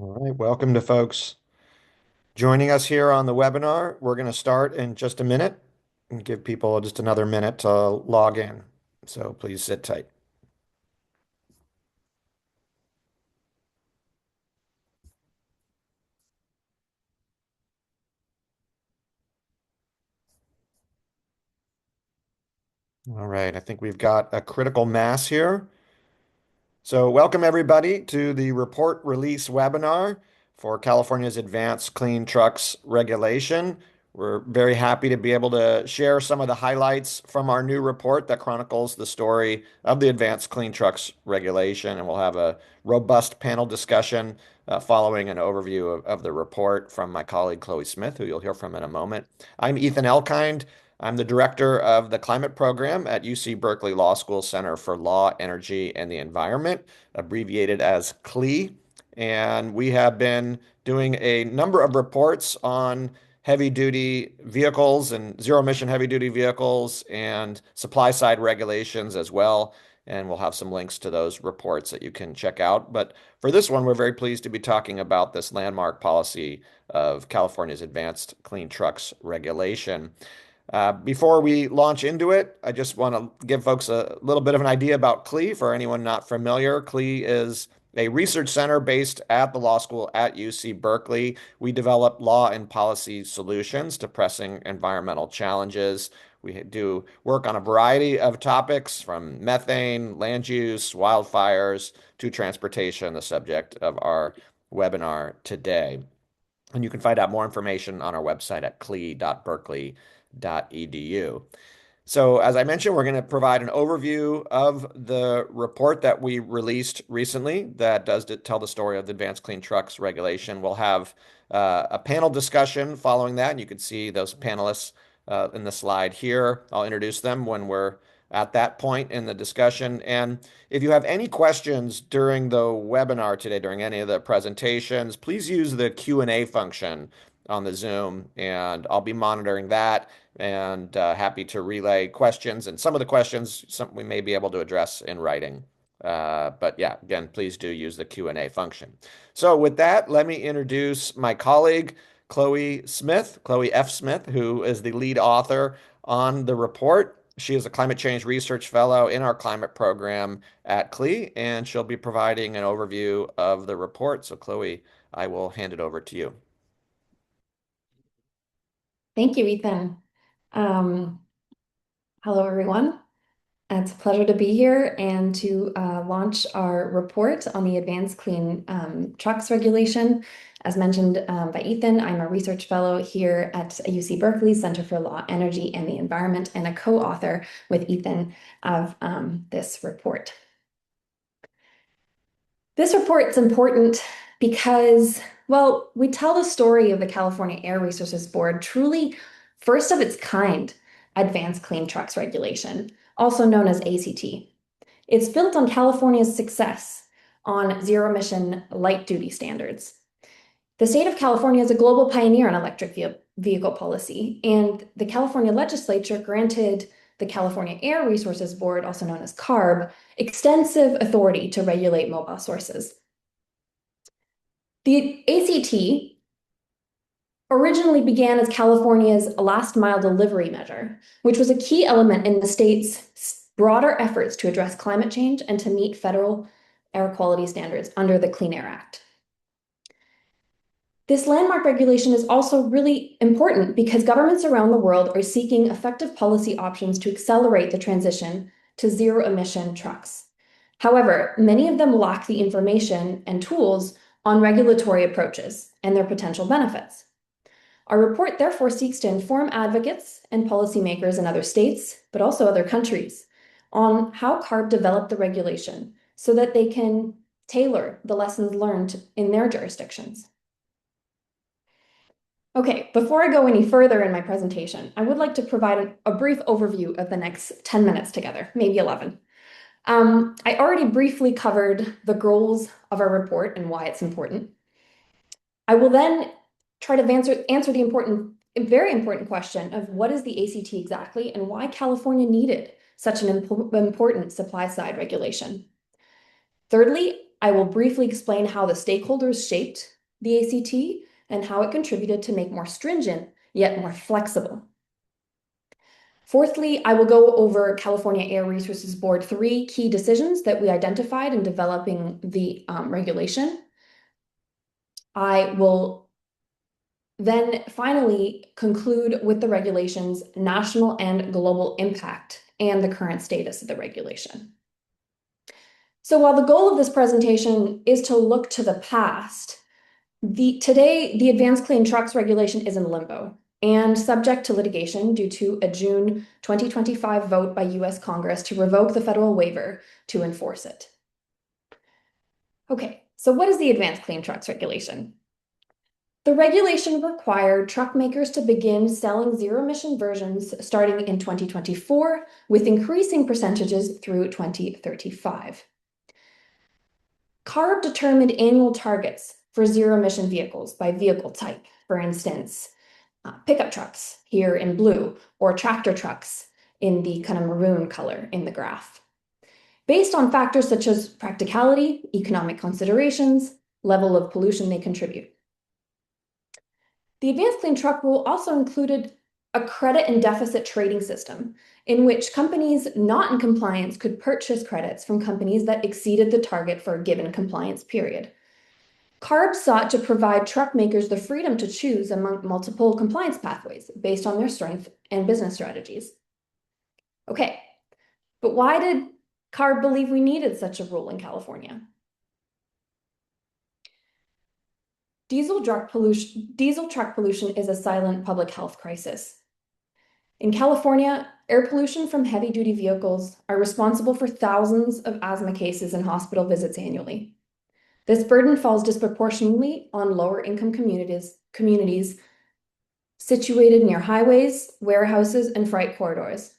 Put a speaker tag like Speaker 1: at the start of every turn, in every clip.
Speaker 1: All right, welcome to folks joining us here on the webinar. We're going to start in just a minute and give people just another minute to log in. So please sit tight. All right, I think we've got a critical mass here. So welcome everybody to the report release webinar for California's Advanced Clean Trucks Regulation. We're very happy to be able to share some of the highlights from our new report that chronicles the story of the Advanced Clean Trucks Regulation, and we'll have a robust panel discussion following an overview of the report from my colleague Chloe Smith, who you'll hear from in a moment. I'm Ethan Elkind. I'm the director of the climate program at UC Berkeley Law School Center for Law, Energy, and the Environment, abbreviated as CLE. And we have been doing a number of reports on heavy duty vehicles and zero emission heavy duty vehicles and supply side regulations as well. And we'll have some links to those reports that you can check out. But for this one, we're very pleased to be talking about this landmark policy of California's Advanced Clean Trucks Regulation. Before we launch into it, I just want to give folks a little bit of an idea about CLE for anyone not familiar. CLE is a research center based at the law school at UC Berkeley. We develop law and policy solutions to pressing environmental challenges. We do work on a variety of topics from methane, land use, wildfires, to transportation, the subject of our webinar today. And you can find out more information on our website at cle.berkeley.edu. So, as I mentioned, we're going to provide an overview of the report that we released recently that does tell the story of the Advanced Clean Trucks Regulation. We'll have a panel discussion following that, and you can see those panelists in the slide here. I'll introduce them when we're at that point in the discussion. And if you have any questions during the webinar today, during any of the presentations, please use the Q&A function on the Zoom, and I'll be monitoring that and happy to relay questions. And some of the questions we may be able to address in writing. But yeah, again, please do use the Q&A function. So with that, let me introduce my colleague, Chloe Smith, Chloe F. Smith, who is the lead author on the report. She is a climate change research fellow in our climate program at CLE, and she'll be providing an overview of the report. So Chloe, I will hand it over to you.
Speaker 2: Thank you, Ethan. Um, Hello, everyone. It's a pleasure to be here and to launch our report on the Advanced Clean Trucks Regulation. As mentioned by Ethan, I'm a research fellow here at UC Berkeley Center for Law, Energy, and the Environment, and a co-author with Ethan of this report. This report's important because, well, we tell the story of the California Air Resources Board, truly first of its kind Advanced Clean Trucks Regulation, also known as ACT. It's built on California's success on zero-emission light-duty standards. The state of California is a global pioneer on electric vehicle policy, and the California legislature granted the California Air Resources Board, also known as CARB, extensive authority to regulate mobile sources. The ACT originally began as California's last mile delivery measure, which was a key element in the state's broader efforts to address climate change and to meet federal air quality standards under the Clean Air Act. This landmark regulation is also really important because governments around the world are seeking effective policy options to accelerate the transition to zero-emission trucks. However, many of them lack the information and tools on regulatory approaches and their potential benefits. Our report therefore seeks to inform advocates and policymakers in other states, but also other countries, on how CARB developed the regulation so that they can tailor the lessons learned in their jurisdictions. Okay, before I go any further in my presentation, I would like to provide a brief overview of the next 10 minutes together, maybe 11. I already briefly covered the goals of our report and why it's important. I will then try to answer the very important question of what is the ACT exactly and why California needed such an important supply side regulation. Thirdly, I will briefly explain how the stakeholders shaped the ACT and how it contributed to make more stringent, yet more flexible. Fourthly, I will go over California Air Resources Board 3 key decisions that we identified in developing the regulation. I will then finally conclude with the regulation's national and global impact and the current status of the regulation. So while the goal of this presentation is to look to the past, today the Advanced Clean Trucks regulation is in limbo and subject to litigation due to a June 2025 vote by US Congress to revoke the federal waiver to enforce it. Okay, so what is the Advanced Clean Trucks regulation? The regulation required truck makers to begin selling zero-emission versions starting in 2024, with increasing percentages through 2035. CARB determined annual targets for zero-emission vehicles by vehicle type, for instance, pickup trucks here in blue, or tractor trucks in the kind of maroon color in the graph, based on factors such as practicality, economic considerations, level of pollution they contribute. The Advanced Clean Truck Rule also included a credit and deficit trading system in which companies not in compliance could purchase credits from companies that exceeded the target for a given compliance period. CARB sought to provide truck makers the freedom to choose among multiple compliance pathways based on their strength and business strategies. Okay, but why did CARB believe we needed such a rule in California? Diesel truck pollution is a silent public health crisis. In California, air pollution from heavy-duty vehicles are responsible for thousands of asthma cases and hospital visits annually. This burden falls disproportionately on lower-income communities situated near highways, warehouses, and freight corridors.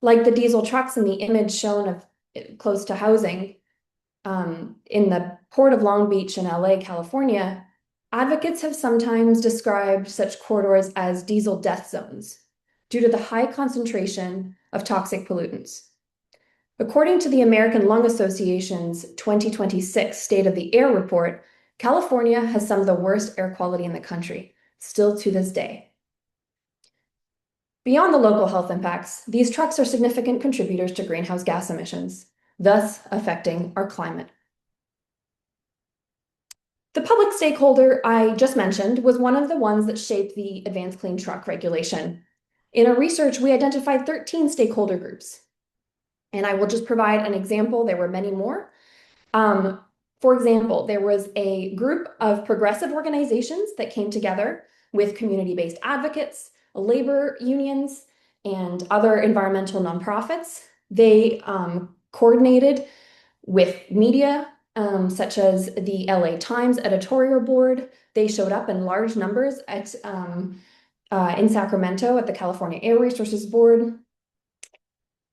Speaker 2: Like the diesel trucks in the image shown of close to housing, in the Port of Long Beach in LA, California, advocates have sometimes described such corridors as diesel death zones due to the high concentration of toxic pollutants. According to the American Lung Association's 2026 State of the Air report, California has some of the worst air quality in the country, still to this day. Beyond the local health impacts, these trucks are significant contributors to greenhouse gas emissions, thus affecting our climate. The public stakeholder I just mentioned was one of the ones that shaped the Advanced Clean Truck regulation. In our research, we identified 13 stakeholder groups, and I will just provide an example. There were many more. For example, there was a group of progressive organizations that came together with community-based advocates, labor unions, and other environmental nonprofits. They coordinated with media, such as the LA Times editorial board. They showed up in large numbers in Sacramento at the California Air Resources Board.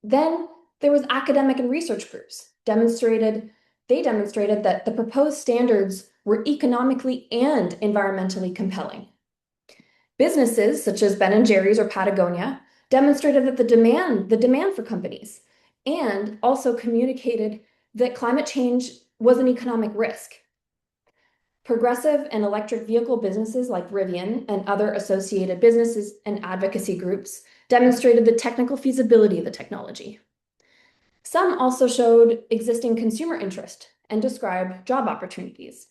Speaker 2: Then there was academic and research groups. They demonstrated that the proposed standards were economically and environmentally compelling. Businesses such as Ben & Jerry's or Patagonia demonstrated that the demand for companies, and also communicated that climate change was an economic risk. Progressive and electric vehicle businesses like Rivian and other associated businesses and advocacy groups demonstrated the technical feasibility of the technology. Some also showed existing consumer interest and described job opportunities.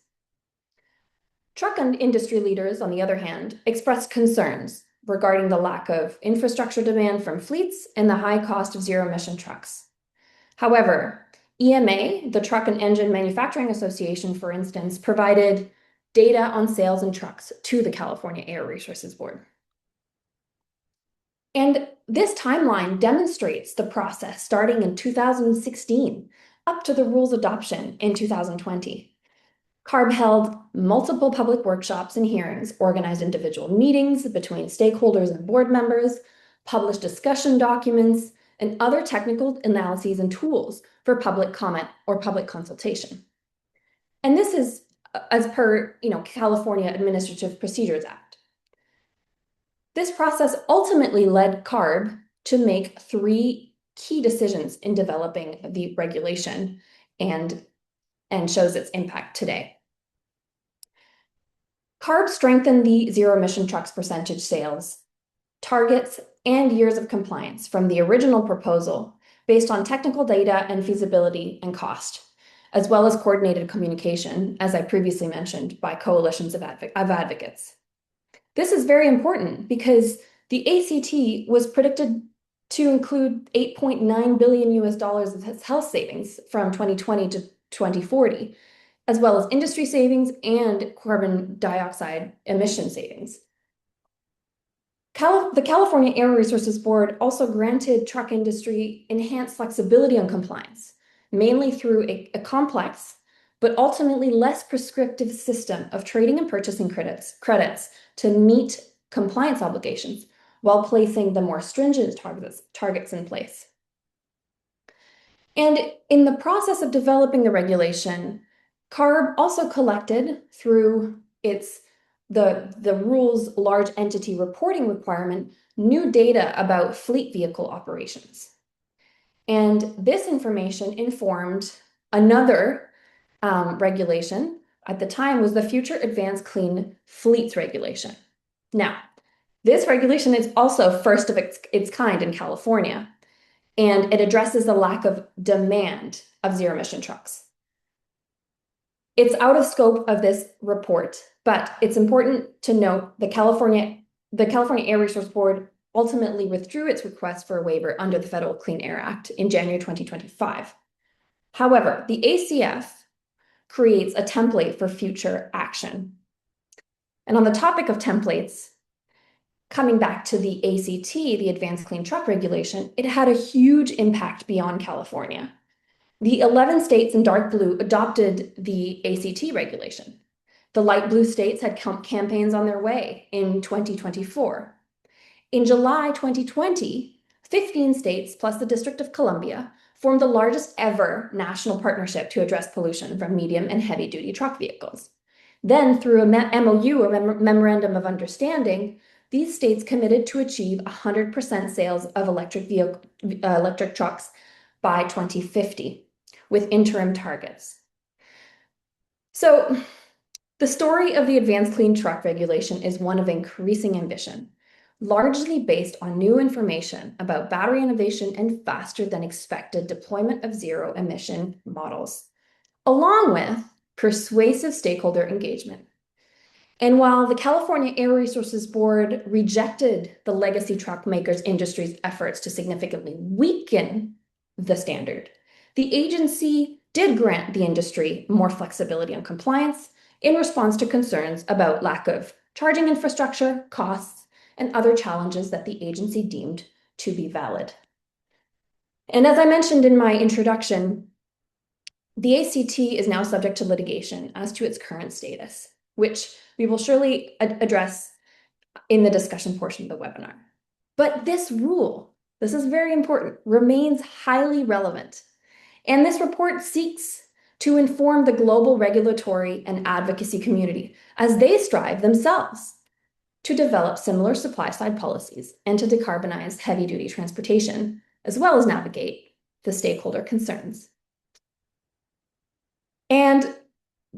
Speaker 2: Truck and industry leaders, on the other hand, expressed concerns regarding the lack of infrastructure demand from fleets and the high cost of zero-emission trucks. However, EMA, the Truck and Engine Manufacturing Association, for instance, provided data on sales and trucks to the California Air Resources Board. And this timeline demonstrates the process starting in 2016 up to the rule's adoption in 2020. CARB held multiple public workshops and hearings, organized individual meetings between stakeholders and board members, published discussion documents, and other technical analyses and tools for public comment or public consultation. And this is as per, California Administrative Procedures Act. This process ultimately led CARB to make 3 key decisions in developing the regulation and and shows its impact today. CARB strengthened the zero emission trucks percentage sales targets and years of compliance from the original proposal based on technical data and feasibility and cost, as well as coordinated communication, as I previously mentioned, by coalitions of advocates. This is very important because the ACT was predicted to include 8.9 billion US dollars of health savings from 2020 to 2040, as well as industry savings and carbon dioxide emission savings. The California Air Resources Board also granted truck industry enhanced flexibility on compliance, mainly through a complex but ultimately less prescriptive system of trading and purchasing credits to meet compliance obligations while placing the more stringent targets in place. And in the process of developing the regulation, CARB also collected through the rules large entity reporting requirement new data about fleet vehicle operations. And this information informed another regulation at the time was the Future Advanced Clean Fleets Regulation. Now, this regulation is also first of its kind in California, and it addresses the lack of demand of zero emission trucks. It's out of scope of this report, but it's important to note the California Air Resource Board ultimately withdrew its request for a waiver under the Federal Clean Air Act in January 2025. However, the ACF creates a template for future action. And on the topic of templates, coming back to the ACT, the Advanced Clean Truck Regulation, it had a huge impact beyond California. The 11 states in dark blue adopted the ACT regulation. The light blue states had campaigns on their way in 2024. In July 2020, 15 states plus the District of Columbia formed the largest ever national partnership to address pollution from medium and heavy duty truck vehicles. Then, through a MOU, or Memorandum of Understanding, these states committed to achieve 100% sales of electric trucks by 2050, with interim targets. So, the story of the Advanced Clean Truck Regulation is one of increasing ambition, largely based on new information about battery innovation and faster than expected deployment of zero emission models, along with persuasive stakeholder engagement. And while the California Air Resources Board rejected the legacy truck makers industry's efforts to significantly weaken the standard, the agency did grant the industry more flexibility on compliance in response to concerns about lack of charging infrastructure, costs, and other challenges that the agency deemed to be valid. And as I mentioned in my introduction, the ACT is now subject to litigation as to its current status, which we will surely address in the discussion portion of the webinar. But this rule, this is very important, remains highly relevant. And this report seeks to inform the global regulatory and advocacy community as they strive themselves to develop similar supply-side policies and to decarbonize heavy-duty transportation, as well as navigate the stakeholder concerns. And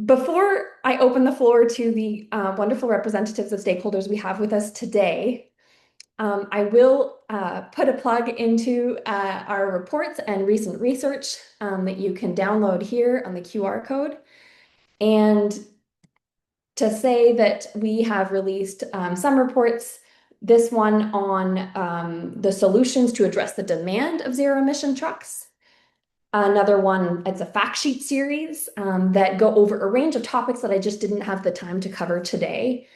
Speaker 2: before I open the floor to the wonderful representatives of stakeholders we have with us today, I will put a plug into our reports and recent research that you can download here on the QR code. And to say that we have released some reports, this one on the solutions to address the demand of zero emission trucks. Another one, it's a fact sheet series that go over a range of topics that I just didn't have the time to cover today.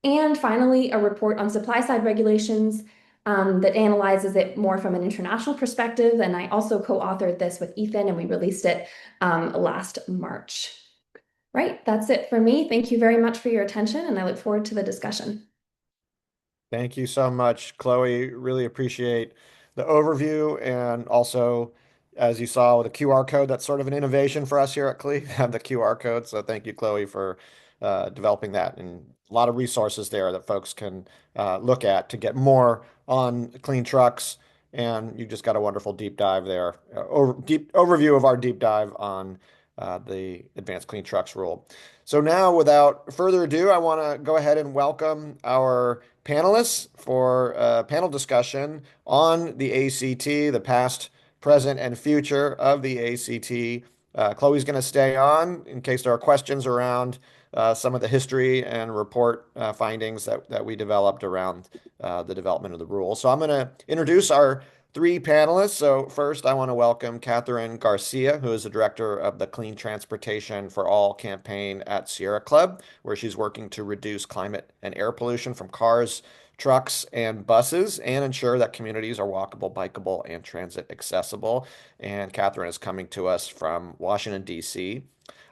Speaker 2: And finally, a report on supply side regulations that analyzes it more from an international perspective. And I also co-authored this with Ethan, and we released it last March. Right, that's it for me. Thank you very much for your attention, and I look forward to the discussion.
Speaker 1: Thank you so much, Chloe. Really appreciate the overview, and also, as you saw with the QR code, that's sort of an innovation for us here at CLE, have the QR code. So thank you, Chloe, for developing that, and a lot of resources there that folks can look at to get more on clean trucks. And you just got a wonderful deep dive there, deep overview of our deep dive on the Advanced Clean Trucks rule. So now, without further ado, I want to go ahead and welcome our panelists for a panel discussion on the ACT, the past, present, and future of the ACT. Chloe's going to stay on in case there are questions around some of the history and report findings that we developed around the development of the rule. So I'm going to introduce our three panelists. So first, I want to welcome Katherine Garcia, who is the director of the Clean Transportation for All campaign at Sierra Club, where she's working to reduce climate and air pollution from cars, trucks, and buses, and ensure that communities are walkable, bikeable, and transit accessible. And Katherine is coming to us from Washington, D.C.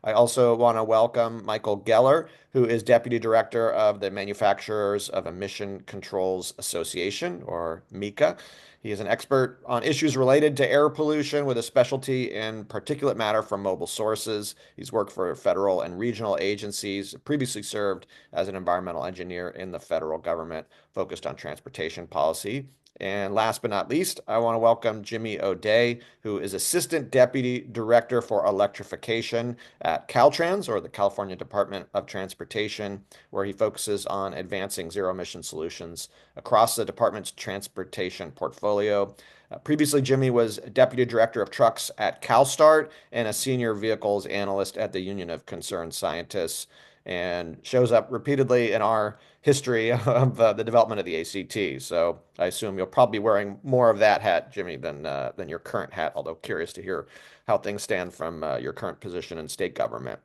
Speaker 1: I also want to welcome Michael Geller, who is Deputy Director of the Manufacturers of Emission Controls Association, or MICA. He is an expert on issues related to air pollution with a specialty in particulate matter from mobile sources. He's worked for federal and regional agencies, previously served as an environmental engineer in the federal government, focused on transportation policy. And last but not least, I want to welcome Jimmy O'Day, who is Assistant Deputy Director for Electrification at Caltrans, or the California Department of Transportation, where he focuses on advancing zero-emission solutions across the department's transportation portfolio. Previously, Jimmy was Deputy Director of Trucks at CalSTART and a Senior Vehicles Analyst at the Union of Concerned Scientists, and shows up repeatedly in our history of the development of the ACT. So I assume you'll probably be wearing more of that hat, Jimmy, than your current hat, although curious to hear how things stand from your current position in state government.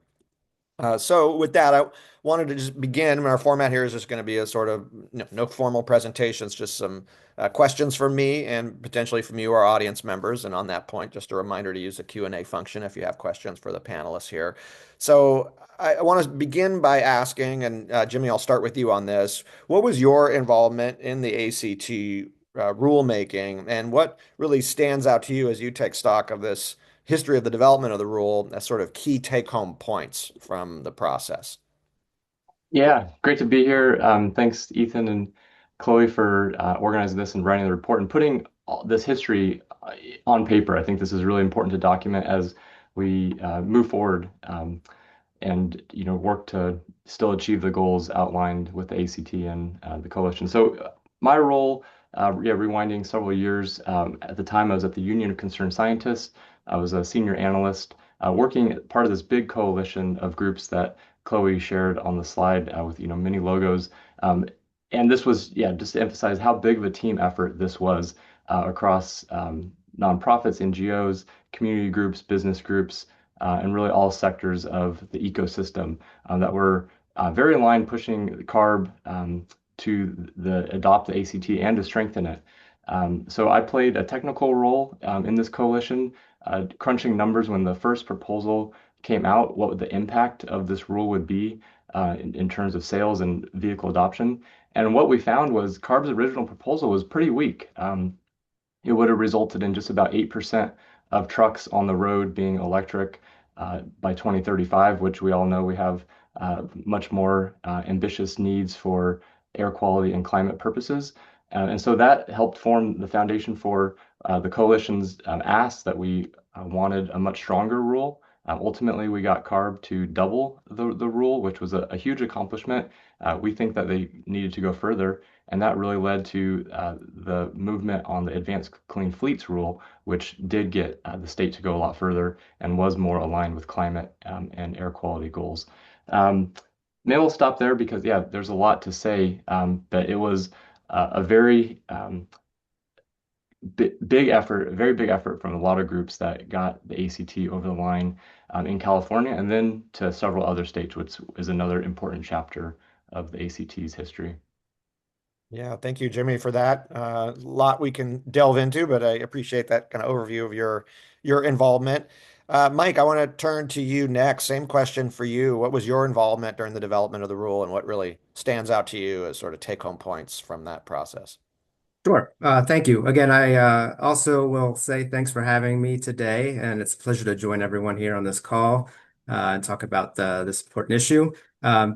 Speaker 1: So with that, I wanted to just begin. Our format here is just going to be a sort of no formal presentations, just some questions from me and potentially from you, our audience members. And on that point, just a reminder to use the Q&A function if you have questions for the panelists here. So I want to begin by asking, and Jimmy, I'll start with you on this. What was your involvement in the ACT rulemaking, and what really stands out to you as you take stock of this history of the development of the rule as sort of key take-home points from the process?
Speaker 3: Yeah, great to be here. Thanks, Ethan and Chloe, for organizing this and writing the report and putting this history on paper. I think this is really important to document as we move forward and work to still achieve the goals outlined with the ACT and the coalition. So my role, rewinding several years, at the time I was at the Union of Concerned Scientists. I was a senior analyst working part of this big coalition of groups that Chloe shared on the slide with many logos. And this was, just to emphasize how big of a team effort this was across nonprofits, NGOs, community groups, business groups, and really all sectors of the ecosystem that were very aligned pushing CARB to adopt the ACT and to strengthen it. So I played a technical role in this coalition, crunching numbers when the first proposal came out, what the impact of this rule would be in terms of sales and vehicle adoption. And what we found was CARB's original proposal was pretty weak. It would have resulted in just about 8% of trucks on the road being electric by 2035, which we all know we have much more ambitious needs for air quality and climate purposes. And so that helped form the foundation for the coalition's ask that we wanted a much stronger rule. Ultimately, we got CARB to double the rule, which was a huge accomplishment. We think that they needed to go further, and that really led to the movement on the Advanced Clean Fleets rule, which did get the state to go a lot further and was more aligned with climate and air quality goals. Maybe we'll stop there because, there's a lot to say, but it was a very big effort, a very big effort from a lot of groups that got the ACT over the line in California and then to several other states, which is another important chapter of the ACT's history.
Speaker 1: Yeah, thank you, Jimmy, for that. A lot we can delve into, but I appreciate that kind of overview of your involvement. Mike, I want to turn to you next. Same question for you. What was your involvement during the development of the rule, and what really stands out to you as sort of take-home points from that process?
Speaker 4: Sure. Thank you. Again, I also will say thanks for having me today, and it's a pleasure to join everyone here on this call and talk about this important issue.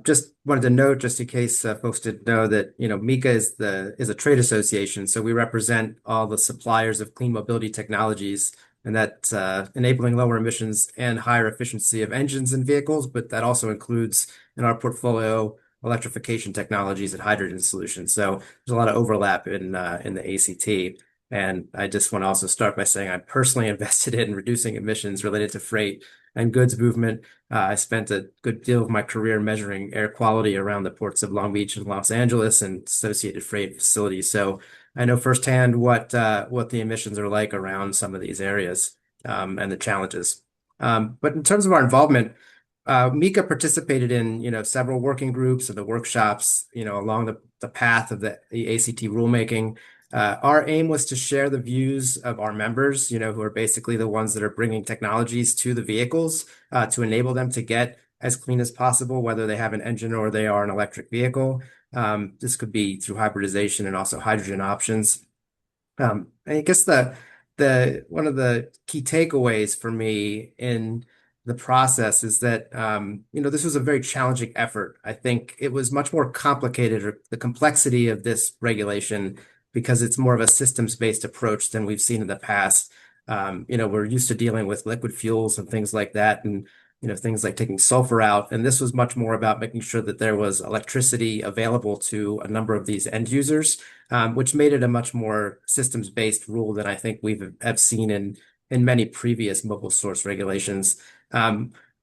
Speaker 4: Just wanted to note, just in case folks didn't know, that MICA is a trade association, so we represent all the suppliers of clean mobility technologies and that's enabling lower emissions and higher efficiency of engines and vehicles, but that also includes in our portfolio electrification technologies and hydrogen solutions. So there's a lot of overlap in the ACT. And I just want to also start by saying I'm personally invested in reducing emissions related to freight and goods movement. I spent a good deal of my career measuring air quality around the ports of Long Beach and Los Angeles and associated freight facilities. So I know firsthand what the emissions are like around some of these areas and the challenges. But in terms of our involvement, Mika participated in several working groups and the workshops along the path of the ACT rulemaking. Our aim was to share the views of our members, who are basically the ones that are bringing technologies to the vehicles to enable them to get as clean as possible, whether they have an engine or they are an electric vehicle. This could be through hybridization and also hydrogen options. I guess the one of the key takeaways for me in the process is that this was a very challenging effort. I think it was much more complicated, or the complexity of this regulation, because it's more of a systems-based approach than we've seen in the past. We're used to dealing with liquid fuels and things like that, and things like taking sulfur out. And this was much more about making sure that there was electricity available to a number of these end users, which made it a much more systems-based rule than I think have seen in many previous mobile source regulations.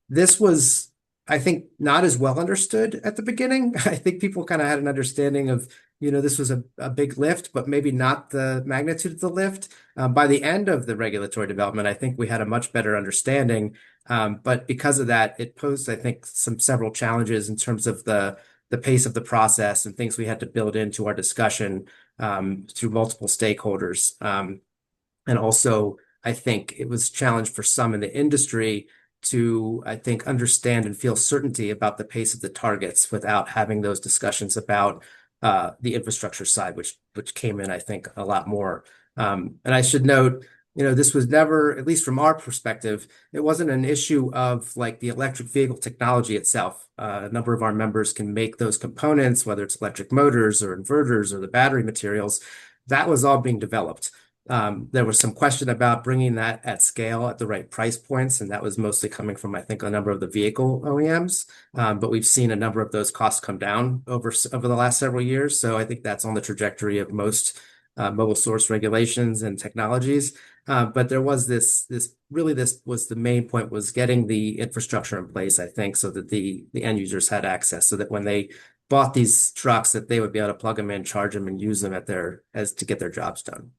Speaker 4: This was, I think, not as well understood at the beginning. I think people kind of had an understanding of, this was a big lift, but maybe not the magnitude of the lift. By the end of the regulatory development, I think we had a much better understanding. But because of that, it posed, I think, several challenges in terms of the pace of the process and things we had to build into our discussion through multiple stakeholders. And also, I think it was a challenge for some in the industry to, I think, understand and feel certainty about the pace of the targets without having those discussions about the infrastructure side, which came in, I think, a lot more. And I should note, this was never, at least from our perspective, it wasn't an issue of like the electric vehicle technology itself. A number of our members can make those components, whether it's electric motors or inverters or the battery materials. That was all being developed. There was some question about bringing that at scale at the right price points, and that was mostly coming from, I think, a number of the vehicle OEMs. But we've seen a number of those costs come down over the last several years. So I think that's on the trajectory of most mobile source regulations and technologies. But there was this was the main point, was getting the infrastructure in place, I think, so that the end users had access, so that when they bought these trucks, that they would be able to plug them in, charge them, and use them to get their jobs done.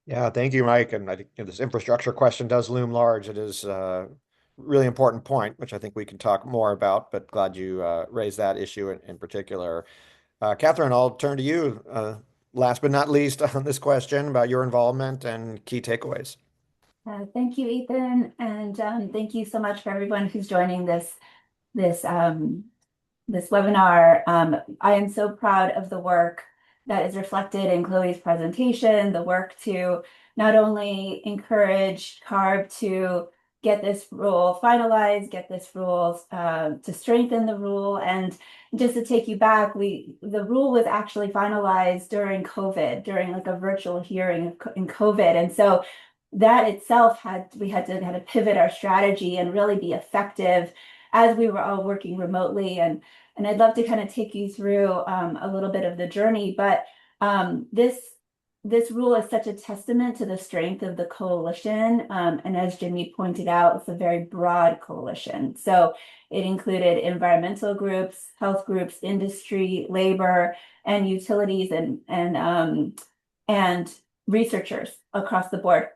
Speaker 1: Yeah, thank you, Mike. And I think this infrastructure question does loom large. It is a really important point, which I think we can talk more about, but glad you raised that issue in particular. Katherine, I'll turn to you, last but not least, on this question about your involvement and key takeaways.
Speaker 5: Thank you, Ethan, and thank you so much for everyone who's joining this webinar. I am so proud of the work that is reflected in Chloe's presentation, the work to not only encourage CARB to get this rule finalized, get this rule to strengthen the rule. And just to take you back, the rule was actually finalized during COVID, during like a virtual hearing in COVID. And so that itself we had to pivot our strategy and really be effective as we were all working remotely. And I'd love to kind of take you through a little bit of the journey, but this rule is such a testament to the strength of the coalition. And as Jimmy pointed out, it's a very broad coalition. So it included environmental groups, health groups, industry, labor, and utilities, and researchers across the board.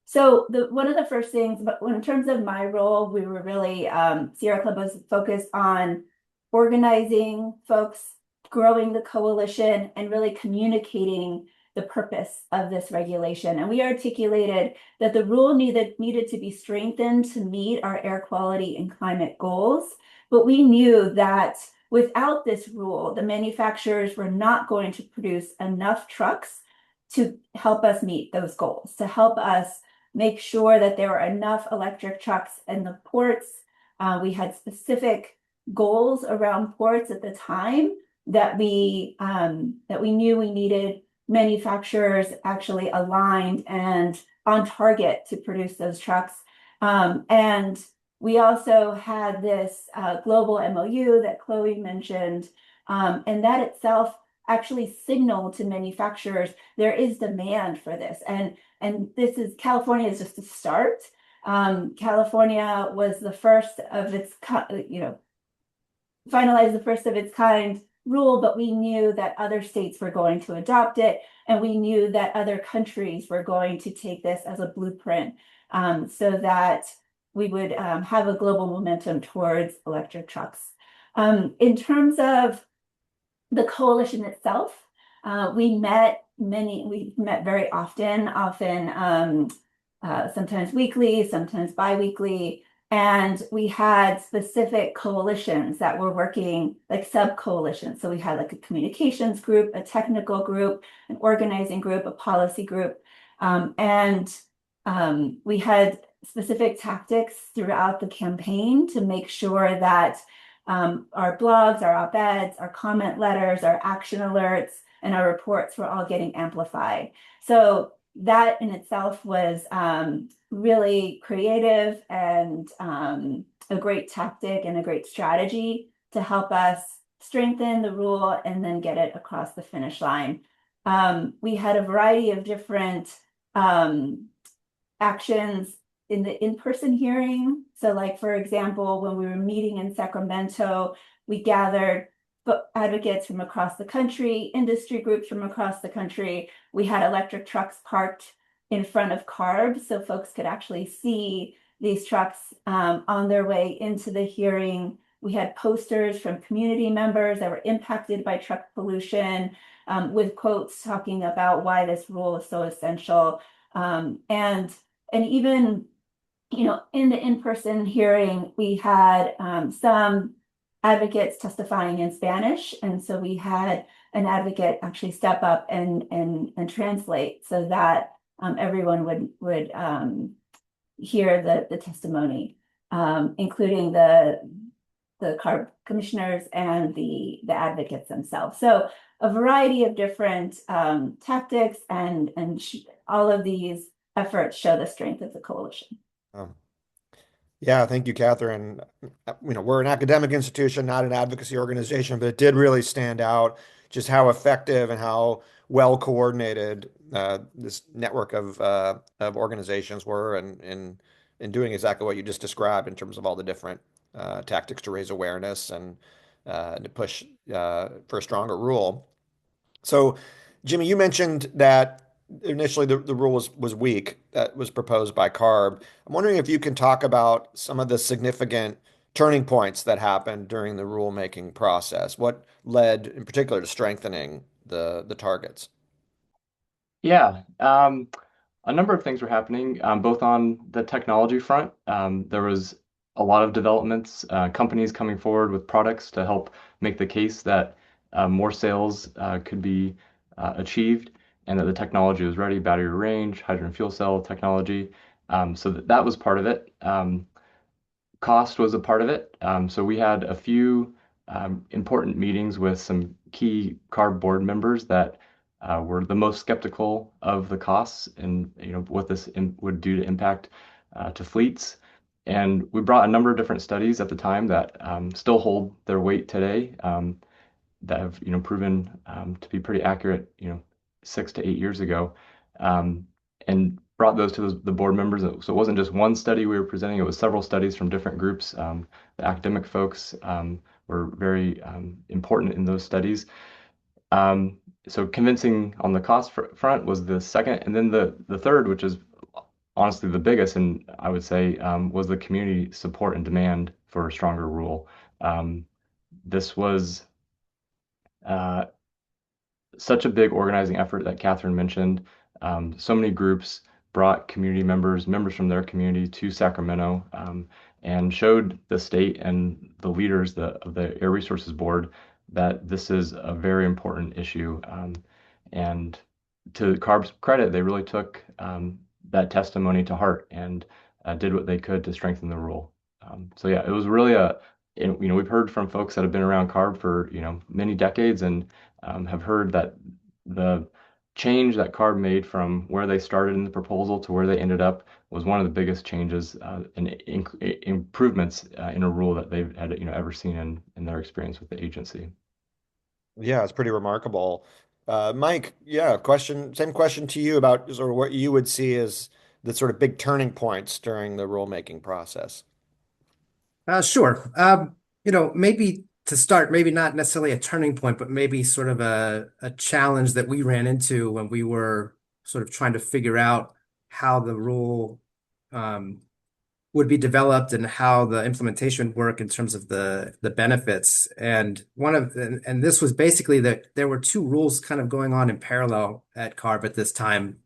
Speaker 5: So one of the first things, but in terms of my role, we were really, Sierra Club was focused on organizing folks, growing the coalition, and really communicating the purpose of this regulation. And we articulated that the rule needed to be strengthened to meet our air quality and climate goals. But we knew that without this rule, the manufacturers were not going to produce enough trucks to help us meet those goals, to help us make sure that there were enough electric trucks in the ports. We had specific goals around ports at the time that we knew we needed manufacturers actually aligned and on target to produce those trucks. And we also had this global MOU that Chloe mentioned, and that itself actually signaled to manufacturers there is demand for this. And this is California is just a start. California was the first of its, finalized the first of its kind rule, but we knew that other states were going to adopt it, and we knew that other countries were going to take this as a blueprint, so that we would have a global momentum towards electric trucks. In terms of the coalition itself, we met very often, sometimes weekly, sometimes bi-weekly. And we had specific coalitions that were working like sub-coalitions. So we had like a communications group, a technical group, an organizing group, a policy group. We had specific tactics throughout the campaign to make sure that our blogs, our op-eds, our comment letters, our action alerts, and our reports were all getting amplified. So that in itself was really creative and a great tactic and a great strategy to help us strengthen the rule and then get it across the finish line. We had a variety of different actions in the in-person hearing. So like, for example, when we were meeting in Sacramento, we gathered advocates from across the country, industry groups from across the country. We had electric trucks parked in front of CARB so folks could actually see these trucks on their way into the hearing. We had posters from community members that were impacted by truck pollution with quotes talking about why this rule is so essential. And even, in the in-person hearing, we had some advocates testifying in Spanish. And so we had an advocate actually step up and translate so that everyone would hear the testimony, including the CARB commissioners and the advocates themselves. So a variety of different tactics and all of these efforts show the strength of the coalition.
Speaker 1: Yeah, thank you, Catherine. We're an academic institution, not an advocacy organization, but it did really stand out just how effective and how well coordinated this network of organizations were in doing exactly what you just described in terms of all the different tactics to raise awareness and to push for a stronger rule. So, Jimmy, you mentioned that initially the rule was weak that was proposed by CARB. I'm wondering if you can talk about some of the significant turning points that happened during the rulemaking process. What led in particular to strengthening the targets?
Speaker 3: Yeah, a number of things were happening, both on the technology front. There was a lot of developments, companies coming forward with products to help make the case that more sales could be achieved and that the technology was ready, battery range, hydrogen fuel cell technology. So that was part of it. Cost was a part of it. So we had a few important meetings with some key CARB board members that were the most skeptical of the costs and what this would do to impact to fleets. And we brought a number of different studies at the time that still hold their weight today, that have proven to be pretty accurate 6 to 8 years ago, and brought those to the board members. So it wasn't just one study we were presenting; it was several studies from different groups. The academic folks were very important in those studies. So convincing on the cost front was the second, and then the third, which is honestly the biggest, and I would say was the community support and demand for a stronger rule. This was such a big organizing effort that Catherine mentioned. So many groups brought community members from their community to Sacramento, and showed the state and the leaders of the Air Resources Board that this is a very important issue. And to CARB's credit, they really took that testimony to heart and did what they could to strengthen the rule. So yeah, it was really we've heard from folks that have been around CARB for many decades and have heard that the change that CARB made from where they started in the proposal to where they ended up was one of the biggest changes and improvements in a rule that they've had, ever seen in their experience with the agency.
Speaker 1: Yeah, it's pretty remarkable. Mike, yeah, same question to you about sort of what you would see as the sort of big turning points during the rulemaking process.
Speaker 4: Sure. Maybe to start, maybe not necessarily a turning point, but maybe sort of a challenge that we ran into when we were sort of trying to figure out how the rule um, would be developed and how the implementation would work in terms of the benefits. And this was basically that there were two rules kind of going on in parallel at CARB at this time,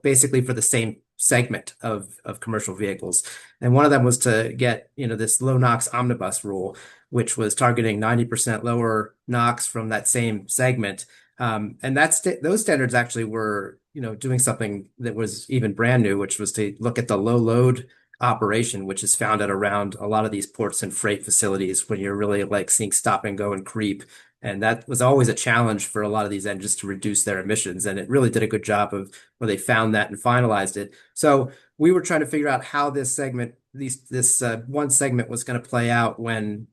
Speaker 4: basically for the same segment of commercial vehicles. And one of them was to get, this low NOx omnibus rule, which was targeting 90% lower NOx from that same segment. And those standards actually were, doing something that was even brand new, which was to look at the low load operation, which is found at around a lot of these ports and freight facilities when you're really like seeing stop and go and creep. And that was always a challenge for a lot of these engines to reduce their emissions. And it really did a good job of where they found that and finalized it. So we were trying to figure out how this one segment was going to play out when,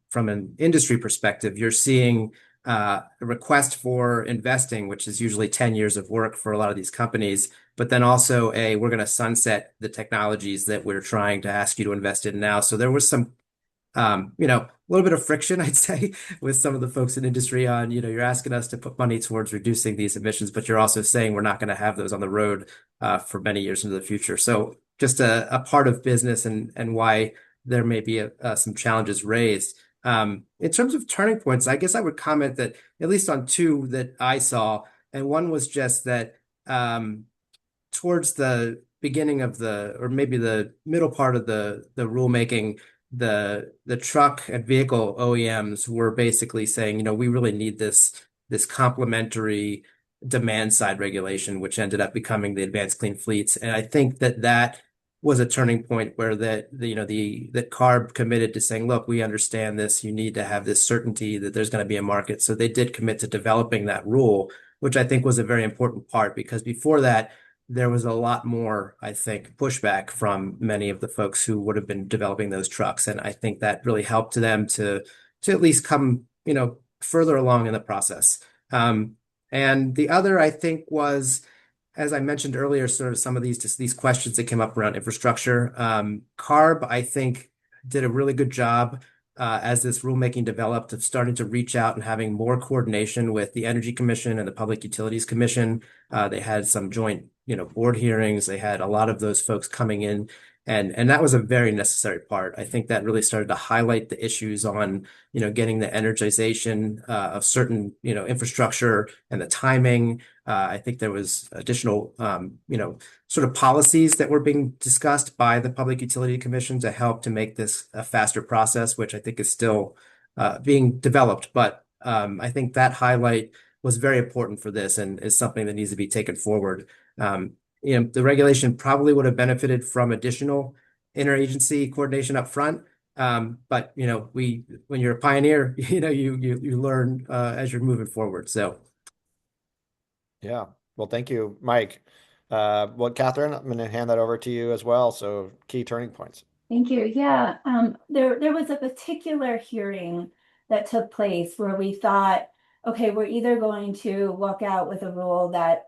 Speaker 4: from an industry perspective, you're seeing a request for investing, which is usually 10 years of work for a lot of these companies, but then also we're going to sunset the technologies that we're trying to ask you to invest in now. So there was some, a little bit of friction, I'd say, with some of the folks in industry on, you're asking us to put money towards reducing these emissions, but you're also saying we're not going to have those on the road for many years into the future. So just a part of business and why there may be some challenges raised. In terms of turning points, I guess I would comment that at least on two that I saw, and one was just that towards the beginning of or maybe the middle part of the rulemaking, the truck and vehicle OEMs were basically saying, we really need this complementary demand side regulation, which ended up becoming the Advanced Clean Fleets. And I think that was a turning point where that CARB committed to saying, look, we understand this. You need to have this certainty that there's going to be a market. So they did commit to developing that rule, which I think was a very important part because before that, there was a lot more, I think, pushback from many of the folks who would have been developing those trucks. And I think that really helped them to at least come, further along in the process. And the other, I think, was, as I mentioned earlier, sort of some of these questions that came up around infrastructure. CARB, I think, did a really good job as this rulemaking developed of starting to reach out and having more coordination with the Energy Commission and the Public Utilities Commission. They had some joint, board hearings. They had a lot of those folks coming in. And that was a very necessary part. I think that really started to highlight the issues on, getting the energization of certain, infrastructure and the timing. I think there was additional, sort of policies that were being discussed by the Public Utility Commission to help to make this a faster process, which I think is still being developed. But I think that highlight was very important for this and is something that needs to be taken forward. The regulation probably would have benefited from additional interagency coordination up front. But when you're a pioneer, you learn as you're moving forward. So
Speaker 1: Yeah. Well, thank you, Mike. Well, Catherine, I'm going to hand that over to you as well. So key turning points.
Speaker 5: Thank you. Yeah, there was a particular hearing that took place where we thought, okay, we're either going to walk out with a rule that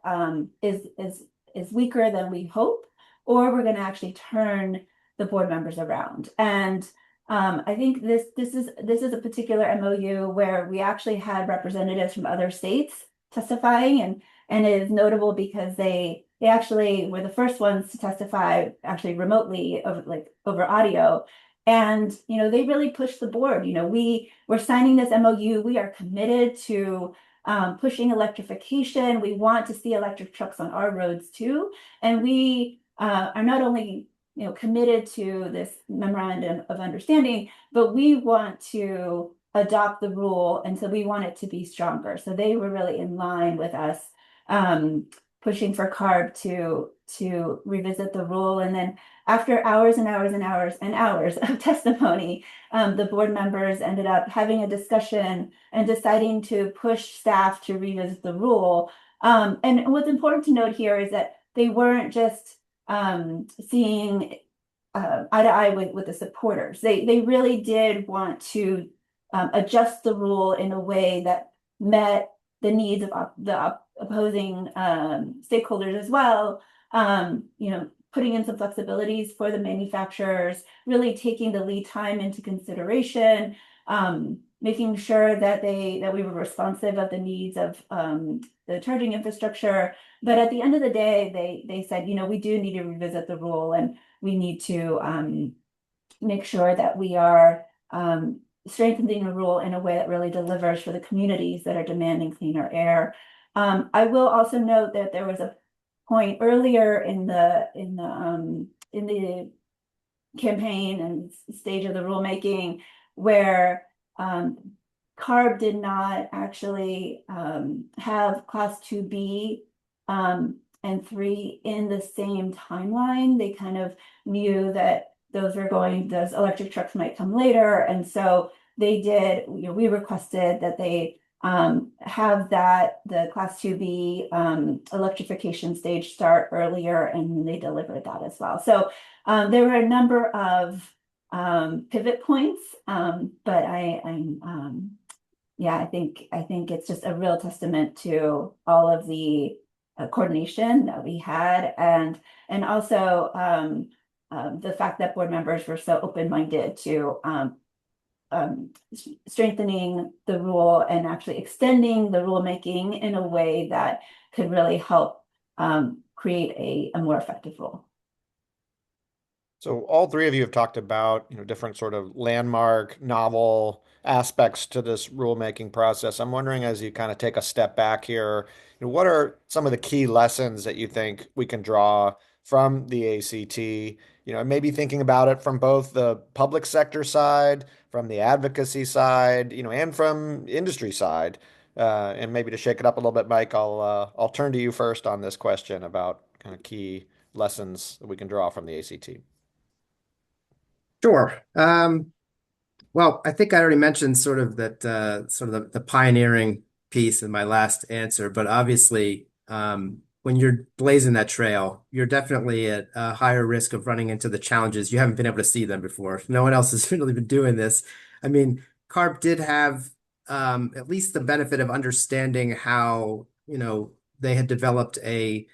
Speaker 5: is weaker than we hope, or we're going to actually turn the board members around. And I think this is a particular MOU where we actually had representatives from other states testifying, and it is notable because they actually were the first ones to testify actually remotely over audio. And, they really pushed the board. We're signing this MOU. We are committed to pushing electrification. We want to see electric trucks on our roads too. And we are not only, committed to this memorandum of understanding, but we want to adopt the rule. And so we want it to be stronger. So they were really in line with us pushing for CARB to revisit the rule. And then after hours and hours and hours and hours of testimony, the board members ended up having a discussion and deciding to push staff to revisit the rule And what's important to note here is that they weren't just seeing eye to eye with the supporters. They really did want to adjust the rule in a way that met the needs of the opposing stakeholders as well. Putting in some flexibilities for the manufacturers, really taking the lead time into consideration, making sure that we were responsive of the needs of the charging infrastructure. But at the end of the day, they said, we do need to revisit the rule, and we need to make sure that we are strengthening the rule in a way that really delivers for the communities that are demanding cleaner air. I will also note that there was a point earlier in the campaign and stage of the rulemaking where CARB did not actually have Class 2B and 3 in the same timeline. They kind of knew that those electric trucks might come later. And so they did, we requested that they have the Class 2B electrification stage start earlier, and they delivered that as well. So there were a number of pivot points, but I think it's just a real testament to all of the coordination that we had, and also the fact that board members were so open-minded to strengthening the rule and actually extending the rulemaking in a way that could really help create a more effective rule.
Speaker 1: So all three of you have talked about, different sort of landmark, novel aspects to this rulemaking process. I'm wondering, as you kind of take a step back here, what are some of the key lessons that you think we can draw from the ACT? Maybe thinking about it from both the public sector side, from the advocacy side, and from industry side. And maybe to shake it up a little bit, Mike, I'll turn to you first on this question about kind of key lessons that we can draw from the ACT.
Speaker 4: Sure. Well, I think I already mentioned sort of that sort of the pioneering piece in my last answer, but obviously, when you're blazing that trail, you're definitely at a higher risk of running into the challenges. You haven't been able to see them before. No one else has really been doing this. I mean, CARB did have at least the benefit of understanding how, they had developed a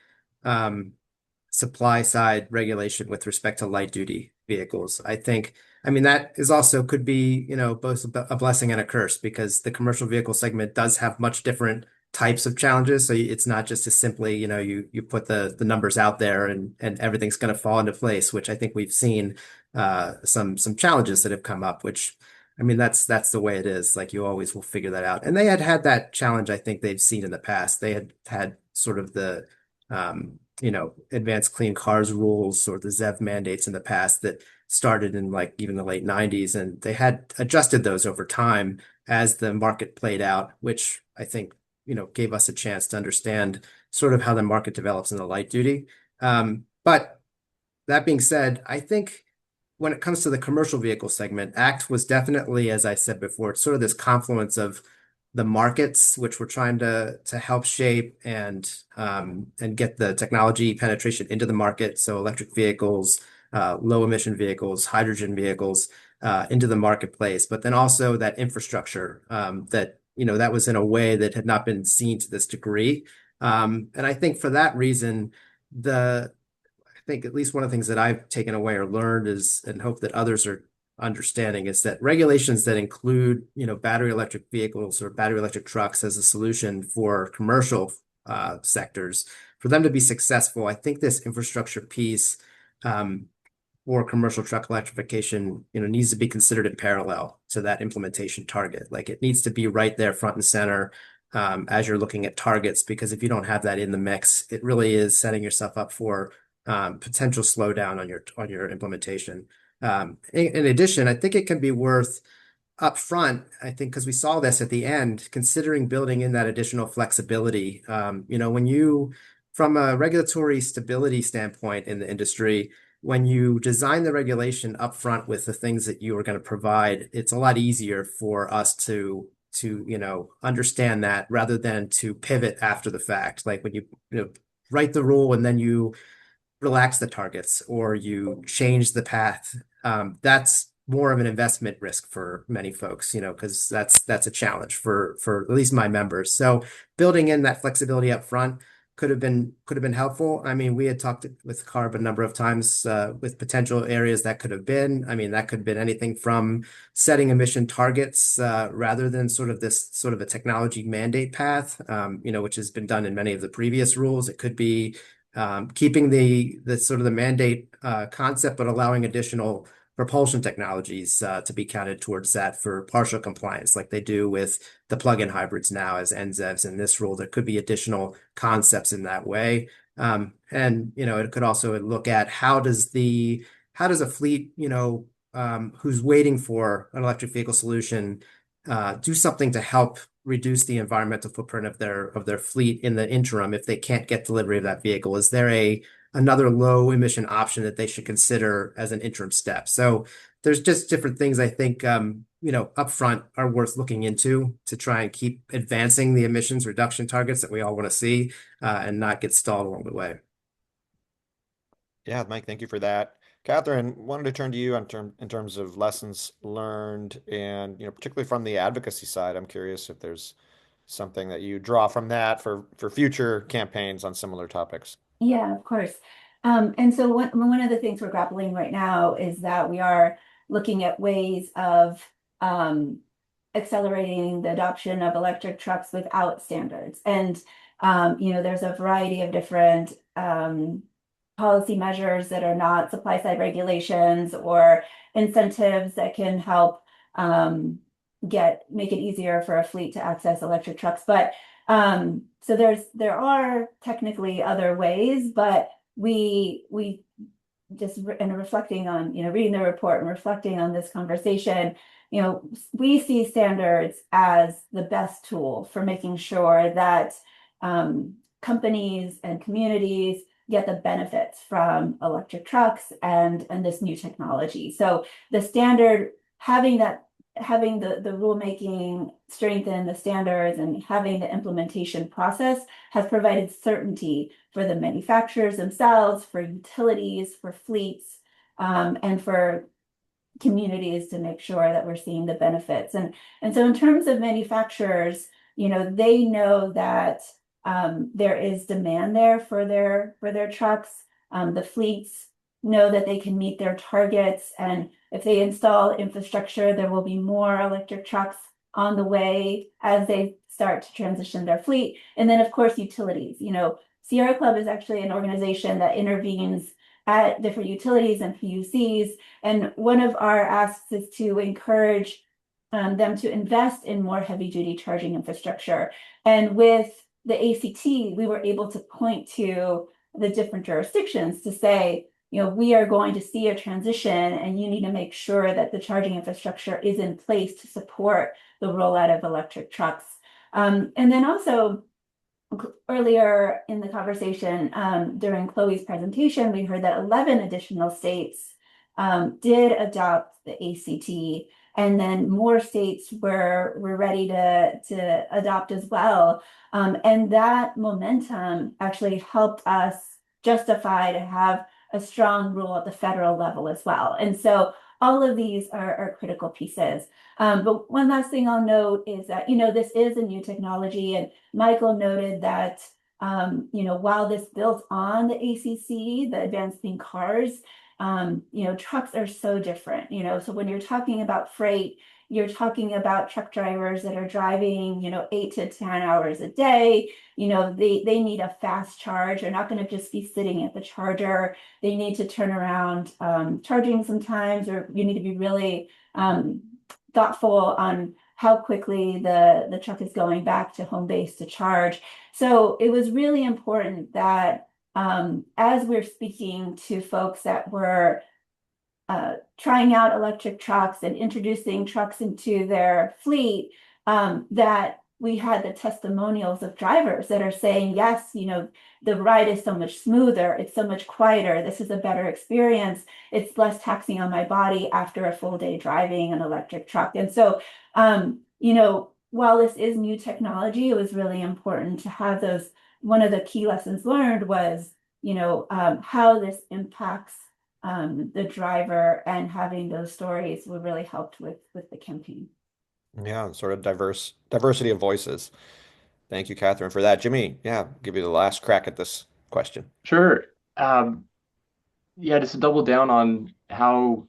Speaker 4: supply side regulation with respect to light duty vehicles. I mean, that is also could be, both a blessing and a curse, because the commercial vehicle segment does have much different types of challenges. So it's not just as simply, you put the numbers out there and everything's going to fall into place, which I think we've seen some challenges that have come up, which I mean, that's the way it is. Like, you always will figure that out. And they had that challenge, I think they've seen in the past. They had sort of the advanced clean cars rules or the ZEV mandates in the past that started in like even the late 90s, and they had adjusted those over time as the market played out, which I think, gave us a chance to understand sort of how the market develops in the light duty. But that being said, I think when it comes to the commercial vehicle segment, ACT was definitely, as I said before, it's sort of this confluence of the markets, which we're trying to help shape and get the technology penetration into the market. So electric vehicles, low emission vehicles, hydrogen vehicles into the marketplace, but then also that infrastructure that was in a way that had not been seen to this degree. And I think for that reason, I think at least one of the things that I've taken away or learned is, and hope that others are understanding, is that regulations that include, battery electric vehicles or battery electric trucks as a solution for commercial sectors, for them to be successful, I think this infrastructure piece for commercial truck electrification, needs to be considered in parallel to that implementation target. Like, it needs to be right there front and center as you're looking at targets, because if you don't have that in the mix, it really is setting yourself up for potential slowdown on your implementation. In addition, I think it can be worth up front, I think, because we saw this at the end, considering building in that additional flexibility. From a regulatory stability standpoint in the industry, when you design the regulation up front with the things that you are going to provide, it's a lot easier for us to to understand that rather than to pivot after the fact. Like when you write the rule and then you relax the targets or you change the path. That's more of an investment risk for many folks, because that's a challenge for at least my members. So building in that flexibility up front could have been helpful. I mean, we had talked with CARB a number of times with potential areas that could have been. I mean, that could have been anything from setting emission targets rather than sort of this sort of a technology mandate path, which has been done in many of the previous rules. It could be keeping the sort of the mandate concept, but allowing additional propulsion technologies to be counted towards that for partial compliance, like they do with the plug-in hybrids now as NZEVs in this rule. There could be additional concepts in that way. And it could also look at how does a fleet, who's waiting for an electric vehicle solution, do something to help reduce the environmental footprint of their fleet in the interim if they can't get delivery of that vehicle? Is there another low emission option that they should consider as an interim step? So there's just different things I think upfront are worth looking into to try and keep advancing the emissions reduction targets that we all want to see and not get stalled along the way.
Speaker 1: Yeah, Mike, thank you for that. Catherine, wanted to turn to you in terms of lessons learned and, particularly from the advocacy side. I'm curious if there's something that you draw from that for future campaigns on similar topics.
Speaker 5: Yeah, of course. And so one of the things we're grappling right now is that we are looking at ways of accelerating the adoption of electric trucks without standards. And there's a variety of different policy measures that are not supply side regulations or incentives that can help make it easier for a fleet to access electric trucks. But so there are technically other ways, but we just and reflecting on reading the report and reflecting on this conversation, we see standards as the best tool for making sure that companies and communities get the benefits from electric trucks and this new technology. So the standard, having the rulemaking strengthen the standards and having the implementation process has provided certainty for the manufacturers themselves, for utilities, for fleets, and for communities to make sure that we're seeing the benefits. And so in terms of manufacturers, they know that there is demand there for their trucks. The fleets know that they can meet their targets, and if they install infrastructure, there will be more electric trucks on the way as they start to transition their fleet. And then, of course, utilities. Sierra Club is actually an organization that intervenes at different utilities and PUCs. And one of our asks is to encourage them to invest in more heavy-duty charging infrastructure. And with the ACT, we were able to point to the different jurisdictions to say, we are going to see a transition and you need to make sure that the charging infrastructure is in place to support the rollout of electric trucks. And then also earlier in the conversation during Chloe's presentation, we heard that 11 additional states did adopt the ACT, and then more states were ready to adopt as well. And that momentum actually helped us justify to have a strong rule at the federal level as well. And so all of these are critical pieces. But one last thing I'll note is that, this is a new technology, and Michael noted that, while this built on the ACC, the Advanced Clean Cars, trucks are so different, so when you're talking about freight, you're talking about truck drivers that are driving, 8 to 10 hours a day. They need a fast charge. They're not going to just be sitting at the charger. They need to turn around charging sometimes, or you need to be really thoughtful on how quickly the truck is going back to home base to charge. So it was really important that as we're speaking to folks that were trying out electric trucks and introducing trucks into their fleet, that we had the testimonials of drivers that are saying, yes, the ride is so much smoother, it's so much quieter, this is a better experience, it's less taxing on my body after a full day driving an electric truck. And so, while this is new technology, it was really important to have those. One of the key lessons learned was, how this impacts the driver, and having those stories would really helped with the campaign.
Speaker 1: Yeah, sort of diversity of voices. Thank you, Catherine, for that. Jimmy, yeah, give you the last crack at this question.
Speaker 3: Sure. Um, yeah, just to double down on how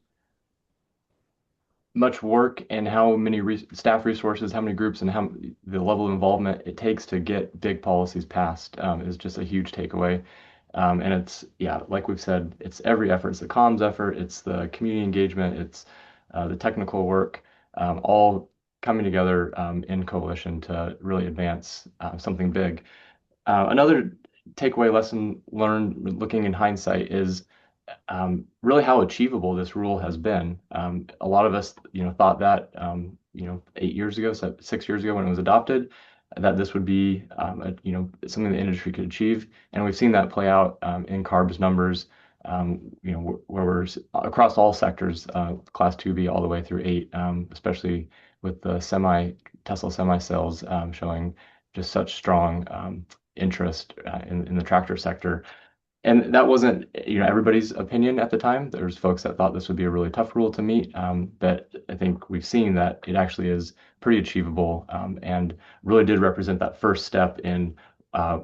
Speaker 3: much work and how many staff resources, how many groups, and how the level of involvement it takes to get big policies passed is just a huge takeaway. And it's, yeah, like we've said, it's every effort. It's the comms effort, it's the community engagement, it's the technical work, all coming together in coalition to really advance something big. Another takeaway lesson learned looking in hindsight is really how achievable this rule has been. A lot of us, thought that, 8 years ago, 6 years ago when it was adopted, that this would be, something the industry could achieve. And we've seen that play out in CARB's numbers, where we're across all sectors, class 2B all the way through 8, especially with the Tesla semi sales showing just such strong interest in the tractor sector. And that wasn't, everybody's opinion at the time. There's folks that thought this would be a really tough rule to meet, but I think we've seen that it actually is pretty achievable, and really did represent that first step in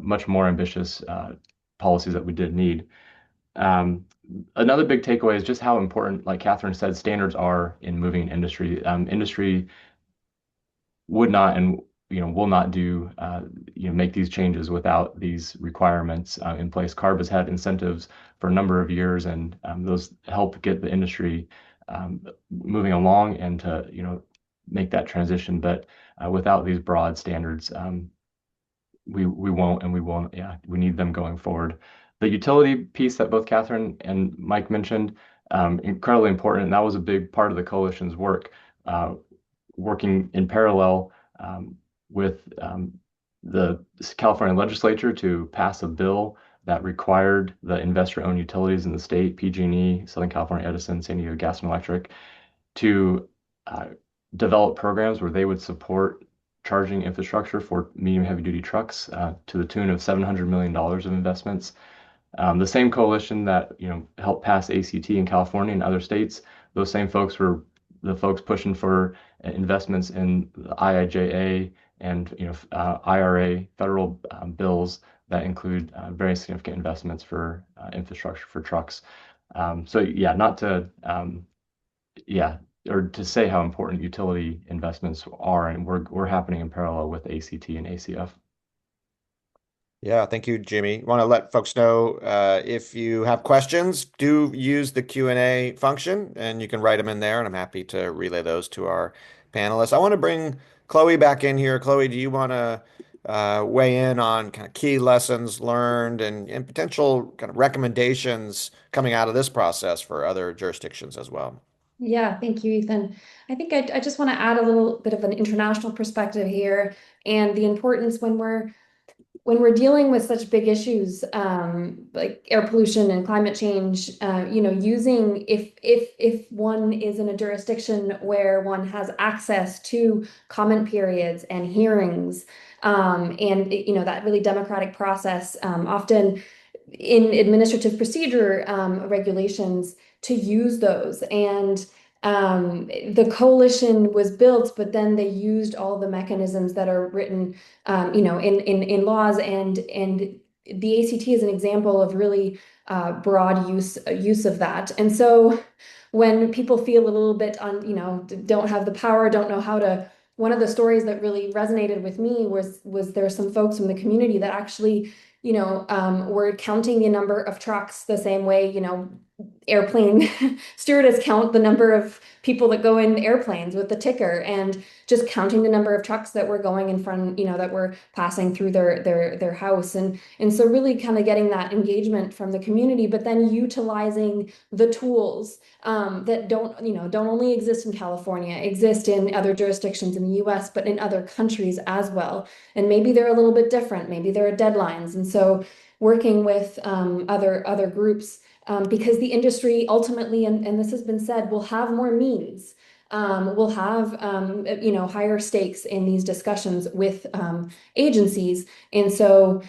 Speaker 3: much more ambitious policies that we did need. Um, Another big takeaway is just how important, like Catherine said, standards are in moving an industry. Industry would not and will not do make these changes without these requirements in place. CARB has had incentives for a number of years, and those help get the industry moving along and to make that transition. But without these broad standards, we won't, and we won't. Yeah, we need them going forward. The utility piece that both Catherine and Mike mentioned, incredibly important, and that was a big part of the coalition's work. Working in parallel with the California legislature to pass a bill that required the investor-owned utilities in the state, PG&E, Southern California Edison, San Diego Gas and Electric, to develop programs where they would support charging infrastructure for medium heavy-duty trucks to the tune of $700 million of investments. The same coalition that helped pass ACT in California and other states, those same folks were the folks pushing for investments in the IIJA and IRA federal bills that include very significant investments for infrastructure for trucks. So yeah, not to yeah, or to say how important utility investments are, and we're happening in parallel with ACT and ACF.
Speaker 1: Yeah, thank you, Jimmy. Want to let folks know if you have questions, do use the Q&A function, and you can write them in there, and I'm happy to relay those to our panelists. I want to bring Chloe back in here. Chloe, do you want to weigh in on kind of key lessons learned and potential kind of recommendations coming out of this process for other jurisdictions as well?
Speaker 2: Yeah, thank you, Ethan. I think I just want to add a little bit of an international perspective here, and the importance when we're dealing with such big issues like air pollution and climate change, using if one is in a jurisdiction where one has access to comment periods and hearings, and that really democratic process, often in administrative procedure regulations, to use those. And the coalition was built, but then they used all the mechanisms that are written, in laws, and the ACT is an example of really broad use of that. And so when people feel a little bit don't have the power, don't know how to. One of the stories that really resonated with me was there are some folks from the community that actually, were counting the number of trucks the same way, airplane stewardess count the number of people that go in airplanes with the ticker, and just counting the number of trucks that were going in front, that were passing through their house. And so really kind of getting that engagement from the community, but then utilizing the tools that don't only exist in California, exist in other jurisdictions in the US, but in other countries as well. And maybe they're a little bit different, maybe there are deadlines. And so working with other groups, because the industry ultimately, and this has been said, will have more means will have higher stakes in these discussions with agencies. And so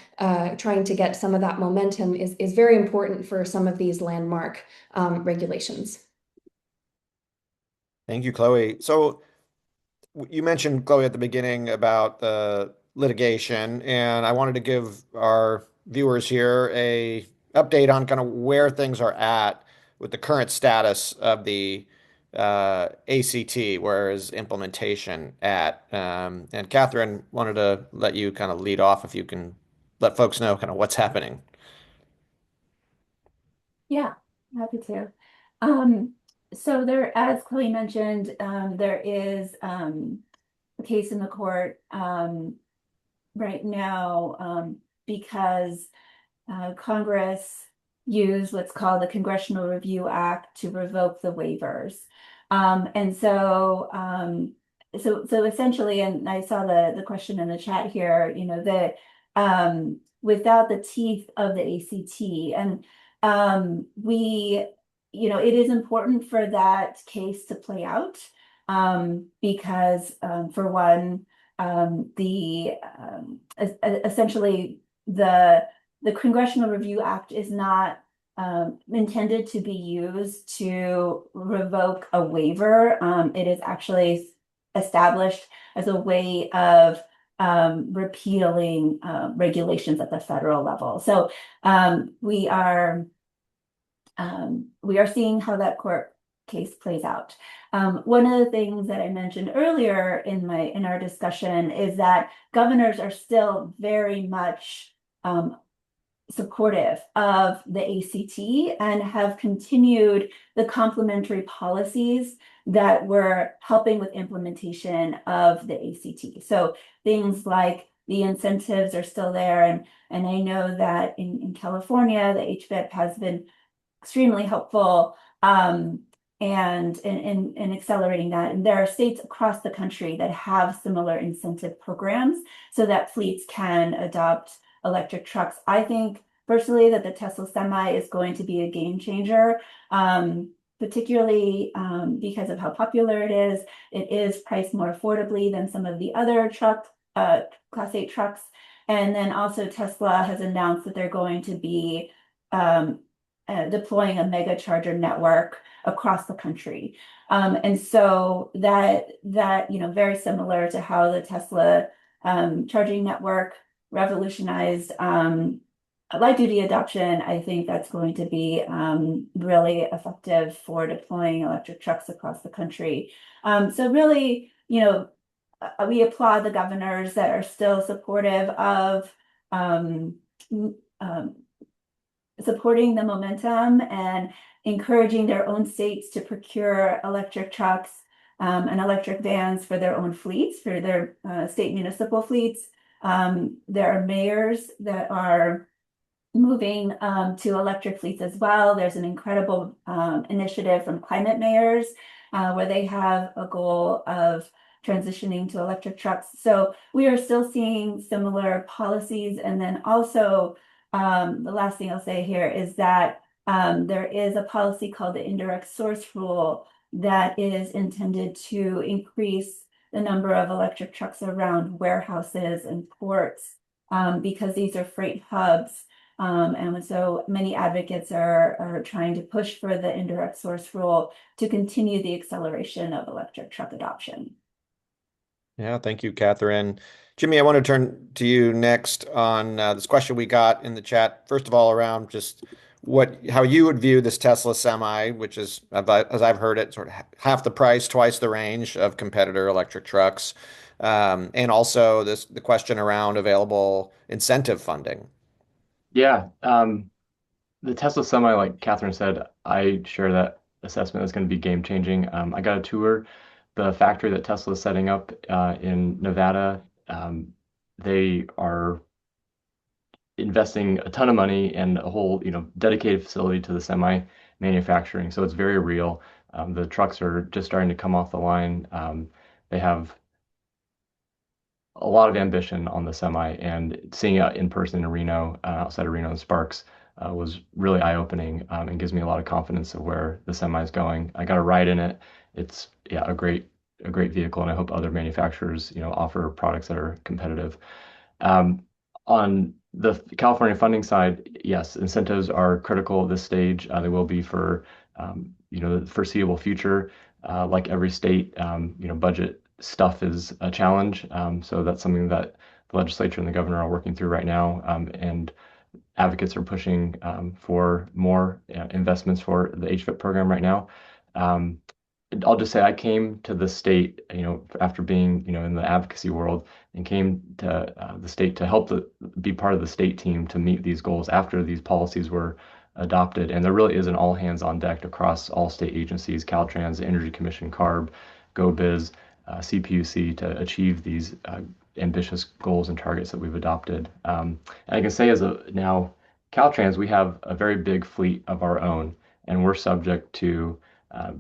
Speaker 2: trying to get some of that momentum is very important for some of these landmark regulations.
Speaker 1: Thank you, Chloe. So you mentioned, Chloe, at the beginning about the litigation, and I wanted to give our viewers here a update on kind of where things are at with the current status of the ACT, where is implementation at? And Catherine, wanted to let you kind of lead off if you can let folks know kind of what's happening.
Speaker 5: Yeah, happy to. Um, so there, as Chloe mentioned, there is a case in the court right now because Congress used what's called the Congressional Review Act to revoke the waivers. And so, so essentially, and I saw the question in the chat here, that without the teeth of the ACT, and we, it is important for that case to play out because, for one, essentially the Congressional Review Act is not intended to be used to revoke a waiver. It is actually established as a way of repealing regulations at the federal level. So we are seeing how that court case plays out. One of the things that I mentioned earlier in our discussion is that governors are still very much supportive of the ACT and have continued the complementary policies that were helping with implementation of the ACT. So things like the incentives are still there. And I know that in California, the HVIP has been extremely helpful and in accelerating that. And there are states across the country that have similar incentive programs so that fleets can adopt electric trucks. I think personally that the Tesla Semi is going to be a game changer, particularly because of how popular it is. It is priced more affordably than some of the other Class 8 trucks. And then also Tesla has announced that they're going to be deploying a mega charger network across the country. And so that very similar to how the Tesla charging network revolutionized light duty adoption, I think that's going to be really effective for deploying electric trucks across the country. So really, we applaud the governors that are still supportive of supporting the momentum and encouraging their own states to procure electric trucks and electric vans for their own fleets, for their state municipal fleets. There are mayors that are moving to electric fleets as well. There's an incredible initiative from climate mayors where they have a goal of transitioning to electric trucks. So we are still seeing similar policies. And then also the last thing I'll say here is that there is a policy called the indirect source rule that is intended to increase the number of electric trucks around warehouses and ports because these are freight hubs. And so many advocates are trying to push for the indirect source rule to continue the acceleration of electric truck adoption.
Speaker 1: Yeah, thank you, Catherine. Jimmy, I want to turn to you next on this question we got in the chat. First of all, around just how you would view this Tesla Semi, which is, as I've heard it, sort of half the price, twice the range of competitor electric trucks, and also the question around available incentive funding.
Speaker 3: Yeah, the Tesla Semi, like Catherine said, I share that assessment is going to be game changing. I got a tour the factory that Tesla is setting up in Nevada. They are investing a ton of money and a whole, dedicated facility to the semi manufacturing. So it's very real. The trucks are just starting to come off the line. They have a lot of ambition on the semi, and seeing it in person in Reno, outside of Reno and Sparks, was really eye-opening, and gives me a lot of confidence of where the semi is going. I got a ride in it. It's yeah, a great vehicle, and I hope other manufacturers, offer products that are competitive. Um, on the California funding side, yes, incentives are critical at this stage. They will be for the foreseeable future. Like every state, budget stuff is a challenge. So that's something that the legislature and the governor are working through right now, and advocates are pushing for more investments for the HVIP program right now. Um, I'll just say I came to the state, after being, in the advocacy world, and came to the state to help be part of the state team to meet these goals after these policies were adopted. And there really is an all hands on deck across all state agencies, Caltrans, the Energy Commission, CARB, GoBiz, CPUC, to achieve these ambitious goals and targets that we've adopted. And I can say as a now Caltrans, we have a very big fleet of our own, and we're subject to uh,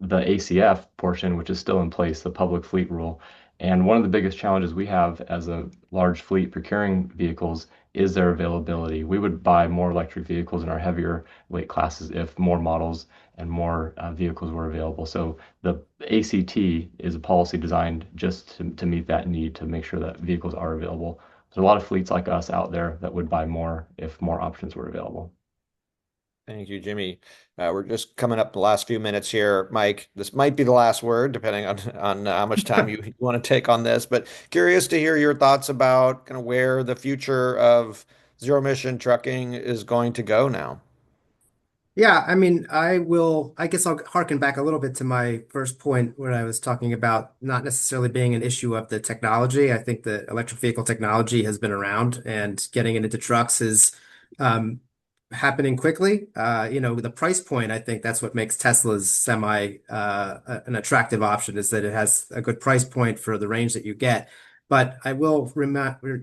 Speaker 3: the ACF portion, which is still in place, the public fleet rule. And one of the biggest challenges we have as a large fleet procuring vehicles is their availability. We would buy more electric vehicles in our heavier weight classes if more models and more vehicles were available. So the ACT is a policy designed just to meet that need, to make sure that vehicles are available. There's a lot of fleets like us out there that would buy more if more options were available.
Speaker 1: Thank you, Jimmy. We're just coming up the last few minutes here. Mike, this might be the last word, depending on how much time you want to take on this, but curious to hear your thoughts about kind of where the future of zero emission trucking is going to go now.
Speaker 4: Yeah, I guess I'll harken back a little bit to my first point where I was talking about not necessarily being an issue of the technology. I think the electric vehicle technology has been around, and getting it into trucks is um, happening quickly. The price point, I think that's what makes Tesla's semi an attractive option, is that it has a good price point for the range that you get. But I will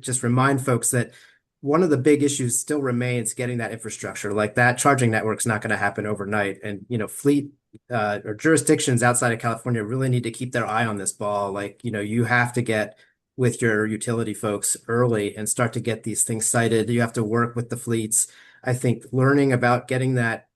Speaker 4: just remind folks that one of the big issues still remains getting that infrastructure. Like, that charging network's not going to happen overnight. And, fleet or jurisdictions outside of California really need to keep their eye on this ball. Like, you have to get with your utility folks early and start to get these things sited. You have to work with the fleets. I think learning about getting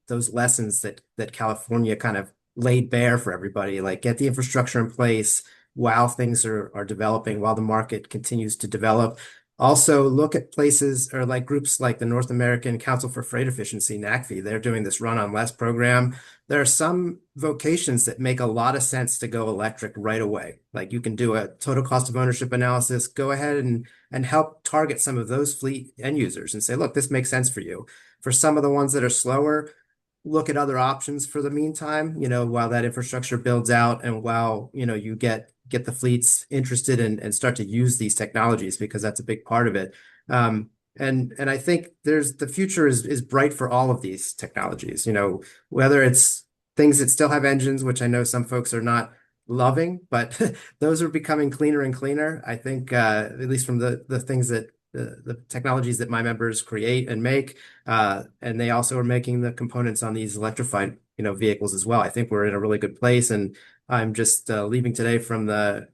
Speaker 4: those lessons that California kind of laid bare for everybody, like get the infrastructure in place while things are developing, while the market continues to develop. Also, look at places or like groups like the North American Council for Freight Efficiency, NACFE. They're doing this Run on Less program. There are some vocations that make a lot of sense to go electric right away. Like, you can do a total cost of ownership analysis, go ahead and help target some of those fleet end users and say, look, this makes sense for you. For some of the ones that are slower, look at other options for the meantime, while that infrastructure builds out, and while, you get the fleets interested and start to use these technologies, because that's a big part of it. And I think the future is bright for all of these technologies, whether it's things that still have engines, which I know some folks are not loving, but those are becoming cleaner and cleaner. I think, at least from the things that the technologies that my members create and make, and they also are making the components on these electrified, vehicles as well. I think we're in a really good place, and I'm just leaving today from the,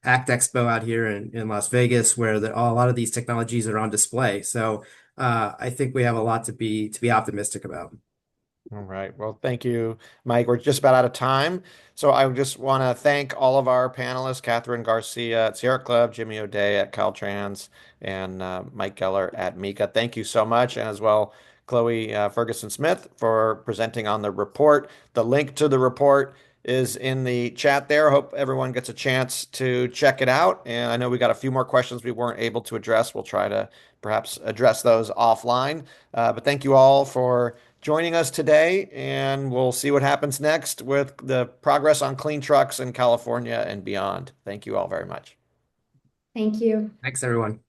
Speaker 4: ACT Expo out here in Las Vegas, where a lot of these technologies are on display. So I think we have a lot to be optimistic about.
Speaker 1: All right. Well, thank you, Mike. We're just about out of time. So I just want to thank all of our panelists, Katherine Garcia at Sierra Club, Jimmy O'Day at Caltrans, and Mike Geller at Mika. Thank you so much. And as well, Chloe Ferguson Smith for presenting on the report. The link to the report is in the chat there. Hope everyone gets a chance to check it out. And I know we got a few more questions we weren't able to address. We'll try to perhaps address those offline. But thank you all for joining us today, and we'll see what happens next with the progress on clean trucks in California and beyond. Thank you all very much.
Speaker 2: Thank you.
Speaker 4: Thanks, everyone.